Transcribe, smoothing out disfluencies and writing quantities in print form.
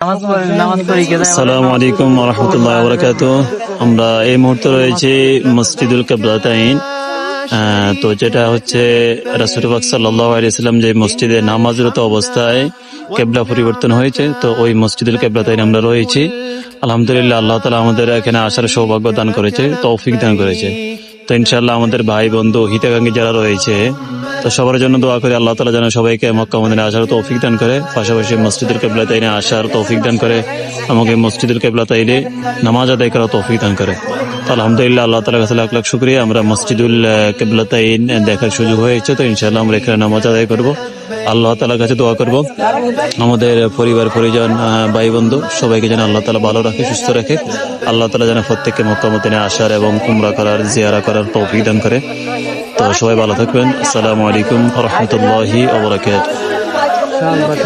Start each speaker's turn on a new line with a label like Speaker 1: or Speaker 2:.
Speaker 1: আসসালামু আলাইকুম ওয়া রাহমাতুল্লাহি ওয়া বারাকাতুহু। আমরা এই মুহূর্তে রয়েছি মসজিদুল কিবলাতাইন। তো যেটা হচ্ছে রাসূল পাক সাল্লাল্লাহু আলাইহি ওয়াসাল্লাম যে মসজিদে নামাজরত অবস্থায় কিবলা পরিবর্তন হয়েছে, তো ওই মসজিদুল কিবলাতাইন আমরা রয়েছি। আলহামদুলিল্লাহ, আল্লাহ তাআলা আমাদের এখানে আসার সৌভাগ্য দান করেছে, তৌফিক দান করেছে। তো ইনশাআল্লাহ আমাদের ভাই বন্ধু হিতাকাঙ্ক্ষী যারা রয়েছে, তো সবার জন্য দোয়া করে আল্লাহ তাআলা যেন সবাইকে মক্কা মদিনায় আসার তৌফিক দান করে, পাশাপাশি মসজিদুল কিবলাতাইনে আসার তৌফিক দান করে, আমাকে মসজিদুল কিবলাতাইনে নামাজ আদায় করার তৌফিক দান করে। তো আলহামদুলিল্লাহ, আল্লাহ তাআলার কাছে লাখ লাখ শুকরিয়া, আমরা মসজিদুল কিবলাতাইন দেখার সুযোগ হয়েছে। তো ইনশাআল্লাহ আমরা এখানে নামাজ আদায় করব, আল্লাহ তাআলার কাছে দোয়া করব আমাদের পরিবার পরিজন ভাই বন্ধু সবাইকে যেন আল্লাহ তাআলা ভালো রাখে, সুস্থ রাখে। আল্লাহ তাআলা যেন প্রত্যেককে মক্কা মদিনায় আসার এবং উমরা করার, জিয়ারা করার তৌফিক দান করে। তো সবাই ভালো থাকবেন। আসসালামু আলাইকুম ওয়া রাহমাতুল্লাহি ওয়া বারাকাতুহু।